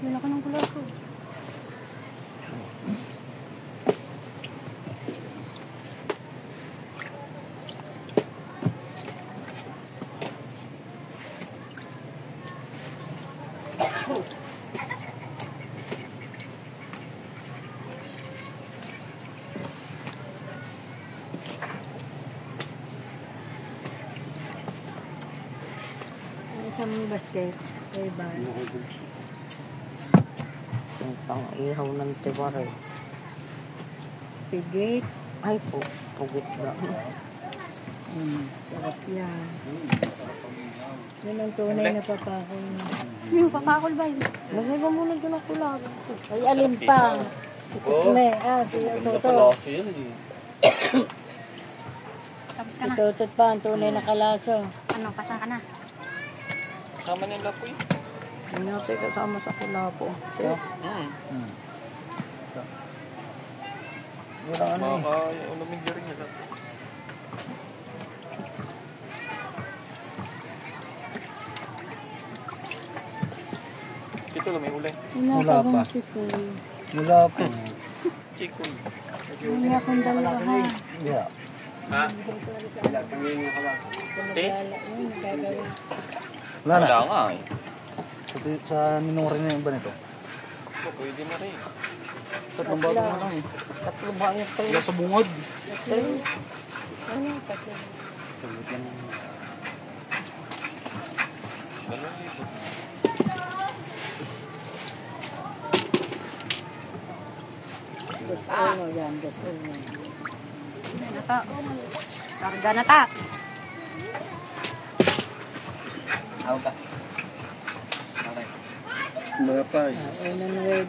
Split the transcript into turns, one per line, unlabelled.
Lalaki ng kulaso. Isang basket. Ay ba?
Yung pang-ihaw ng tiwari.
Pigit.
Ay po, pugit lang.
Sarap yan. Yan ang tunay na papakol.
Yung papakol ba yun?
Lagay ba muna doon ang kulab?
Ay, alin pa? Si Kutme. Si Toto.
Tapos ka
Si
na.
Toto pa ang tunay na kalaso.
Ano, pasang ka na.
Kasama nila po yun.
Hindi natin kasama sa kulapo. Wala ano eh.
Baka ulamig na rin nila. Ito lang may ulay.
Wala pa. Si Kuy.
Wala pa.
Chikoy.
Wala akong dalawa ha.
Yeah.
Ha? See?
Yun, gagawin.
Wala na.
Wala nga eh.
Sa minuri na yung ba nito?
Oh, pwede na rin.
Tatlong bago na lang eh.
Tatlong bangit tayo.
Wala sa bungod.
Ano? Tatlo.
Dalawang libo.
Dos uno yan. Dos uno.
Ano to? Karga na ta.
Ako ka.
Wala pa eh.
Uno 9.